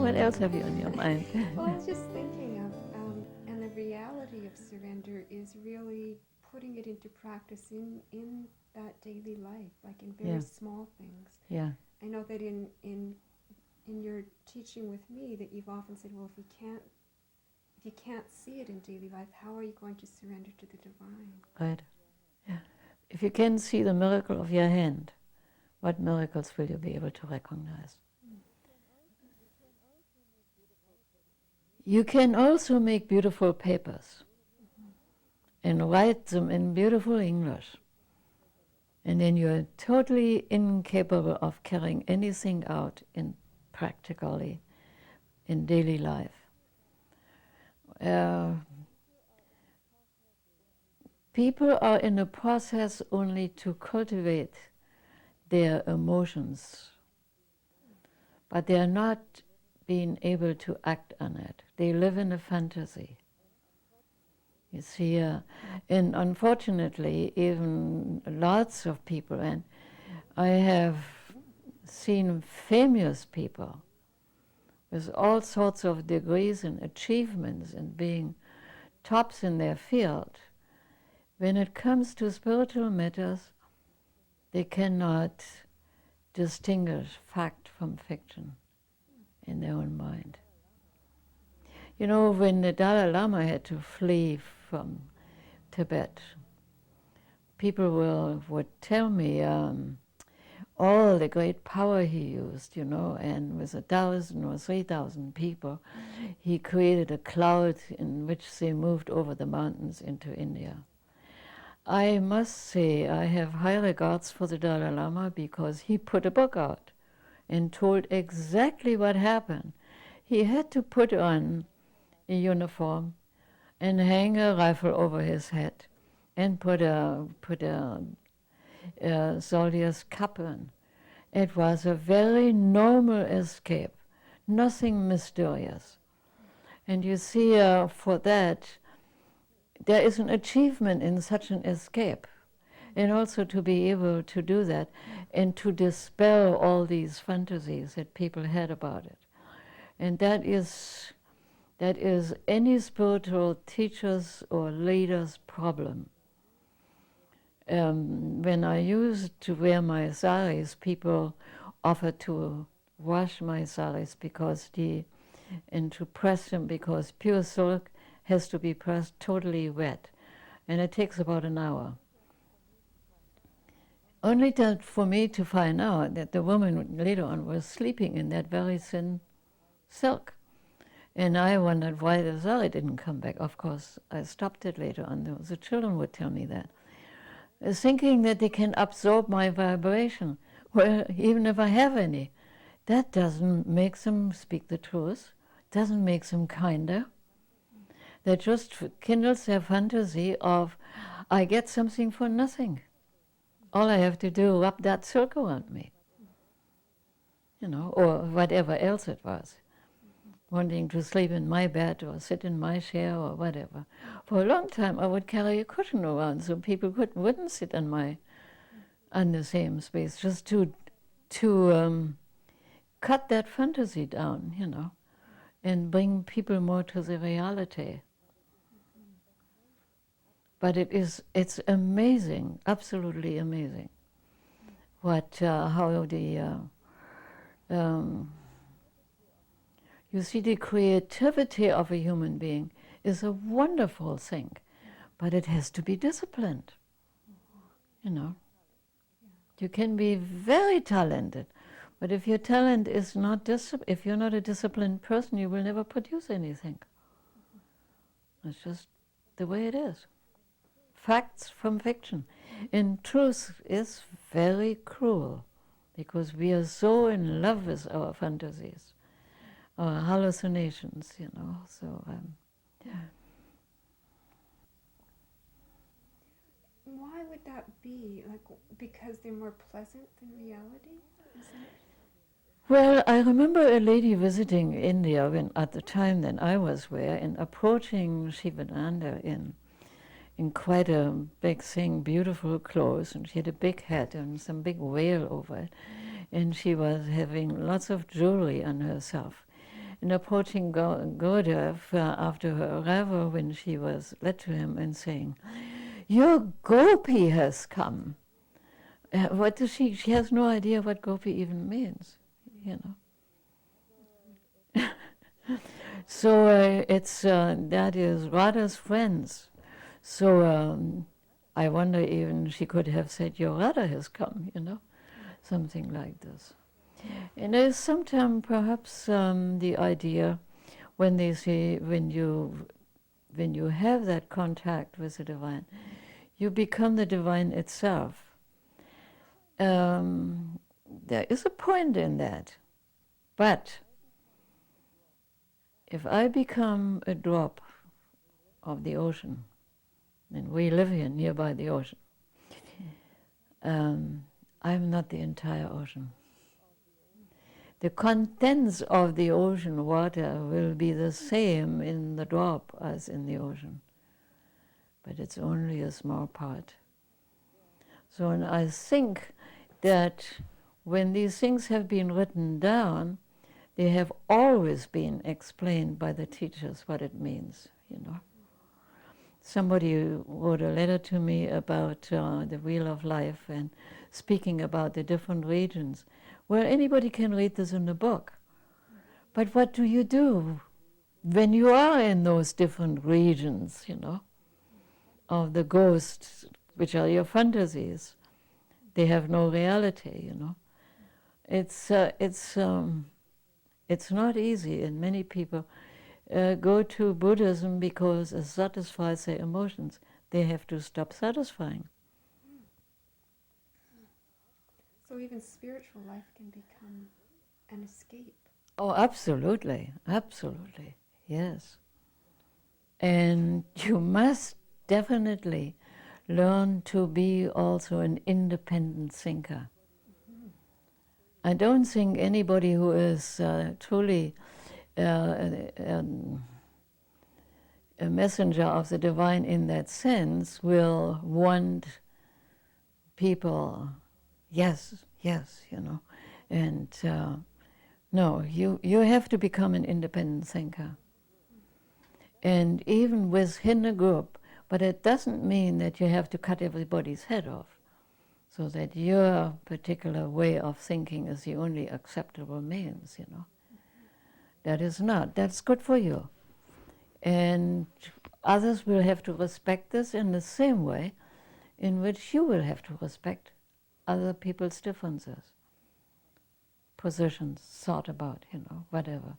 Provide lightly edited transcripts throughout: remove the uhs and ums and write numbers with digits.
What else have you on your mind? Well, I was just thinking of, and the reality of surrender is really putting it into practice in that daily life, like in very small things. Yeah. I know that in your teaching with me that you've often said, well, if you can't see it in daily life, how are you going to surrender to the divine? Right. Yeah. If you can see the miracle of your hand, what miracles will you be able to recognize? You can also make beautiful papers and write them in beautiful English. And then you're totally incapable of carrying anything out in practically in daily life. People are in a process only to cultivate their emotions, but they are not being able to act on it. They live in a fantasy. You see, and unfortunately, even lots of people, and I have seen famous people with all sorts of degrees and achievements and being tops in their field. When it comes to spiritual matters, they cannot distinguish fact from fiction in their own mind. You know, when the Dalai Lama had to flee from Tibet, people would tell me all the great power he used, you know, and with 1,000 or 3,000 people, he created a cloud in which they moved over the mountains into India. I must say I have high regards for the Dalai Lama because he put a book out and told exactly what happened. He had to put on a uniform and hang a rifle over his head and put a soldier's cap on. It was a very normal escape, nothing mysterious. And you see, for that, there is an achievement in such an escape. And also to be able to do that and to dispel all these fantasies that people had about it. And that is any spiritual teacher's or leader's problem. When I used to wear my saris, people offered to wash my saris and to press them because pure silk has to be pressed totally wet. And it takes about an hour. Only for me to find out that the woman later on was sleeping in that very thin silk. And I wondered why the sari didn't come back. Of course, I stopped it later on. The children would tell me that. Thinking that they can absorb my vibration. Well, even if I have any, that doesn't make them speak the truth, doesn't make them kinder. That just kindles their fantasy of, I get something for nothing. All I have to do, wrap that silk around me. You know, or whatever else it was. Wanting to sleep in my bed or sit in my chair or whatever. For a long time I would carry a cushion around so people wouldn't sit on the same space, just to cut that fantasy down, you know, and bring people more to the reality. But it's amazing, absolutely amazing, how you see, the creativity of a human being is a wonderful thing, but it has to be disciplined, you know. You can be very talented, but if your talent is not if you're not a disciplined person, you will never produce anything. It's just the way it is. Facts from fiction. And truth is very cruel because we are so in love with our fantasies, our hallucinations, you know. So, yeah. Why would that be? Like, because they're more pleasant than reality? Is that... Well, I remember a lady visiting India at the time that I was there and approaching Shivananda in quite a big thing, beautiful clothes, and she had a big hat and some big veil over it, and she was having lots of jewelry on herself. in approaching Gurudev after her arrival, when she was led to him and saying, "Your gopi has come." What does she? She has no idea what gopi even means, you know. So it's that is Radha's friends. So I wonder, even she could have said, "Your Radha has come," you know, something like this. And there's sometimes perhaps the idea when they say, when you have that contact with the divine, you become the divine itself. There is a point in that, but if I become a drop of the ocean, and we live here nearby the ocean, I'm not the entire ocean. The contents of the ocean water will be the same in the drop as in the ocean, but it's only a small part. So, and I think that when these things have been written down, they have always been explained by the teachers what it means, you know. Somebody wrote a letter to me about the Wheel of Life and speaking about the different regions. Well, anybody can read this in the book. But what do you do when you are in those different regions, you know, of the ghosts, which are your fantasies? They have no reality, you know. It's not easy, and many people go to Buddhism because it satisfies their emotions. They have to stop satisfying. So even spiritual life can become an escape. Oh, absolutely, absolutely, yes. And you must definitely learn to be also an independent thinker. I don't think anybody who is truly a messenger of the divine in that sense will want people, yes, you know, and no, you have to become an independent thinker. And even within a group, but it doesn't mean that you have to cut everybody's head off, so that your particular way of thinking is the only acceptable means, you know. That is not. That's good for you. And others will have to respect this in the same way in which you will have to respect other people's differences, positions, thought about, you know, whatever.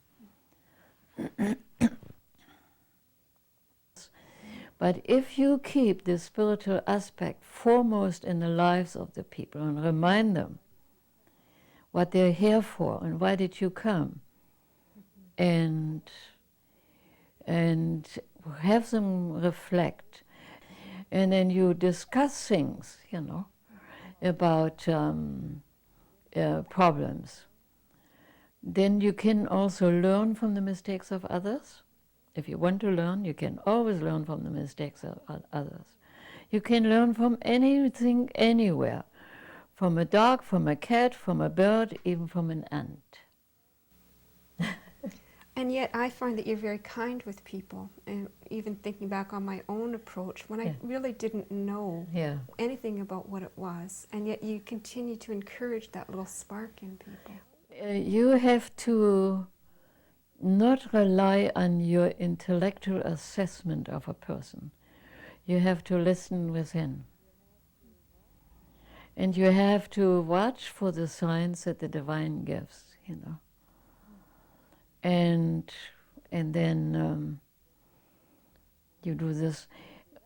But if you keep the spiritual aspect foremost in the lives of the people and remind them what they're here for and why did you come, and have them reflect, and then you discuss things, you know, about problems, then you can also learn from the mistakes of others. If you want to learn, you can always learn from the mistakes of others. You can learn from anything, anywhere, from a dog, from a cat, from a bird, even from an ant. And yet I find that you're very kind with people, and even thinking back on my own approach, when I really didn't know anything about what it was, and yet you continue to encourage that little spark in people. You have to not rely on your intellectual assessment of a person. You have to listen within. And you have to watch for the signs that the divine gives, you know. And then you do this,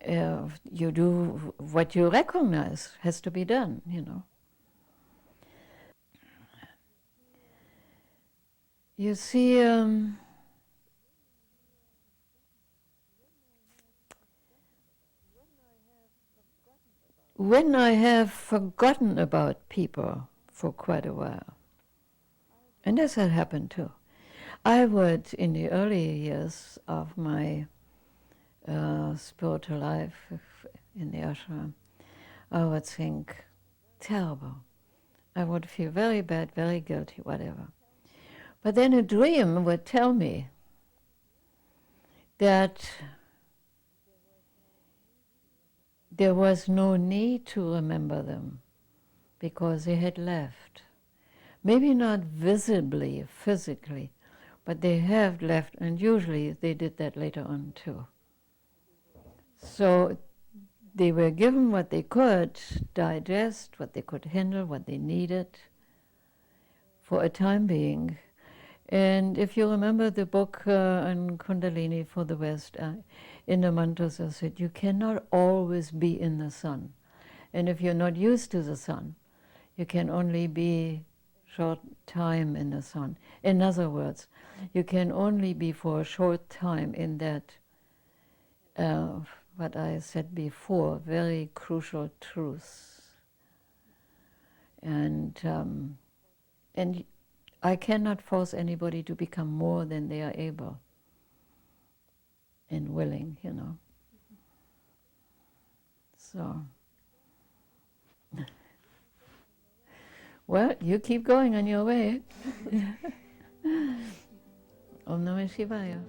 you do what you recognize has to be done, you know. You see, when I have forgotten about people for quite a while, and this had happened too, I would, in the early years of my spiritual life in the ashram, I would think, terrible. I would feel very bad, very guilty, whatever. But then a dream would tell me that there was no need to remember them because they had left. Maybe not visibly, physically, but they have left, and usually they did that later on too. So they were given what they could digest, what they could handle, what they needed for a time being. And if you remember the book on Kundalini for the West, in the mantras I said, you cannot always be in the sun. And if you're not used to the sun, you can only be short time in the sun. In other words, you can only be for a short time in that, what I said before, very crucial truths. And I cannot force anybody to become more than they are able and willing, you know. So, well, you keep going on your way. Om Namah Shivaya.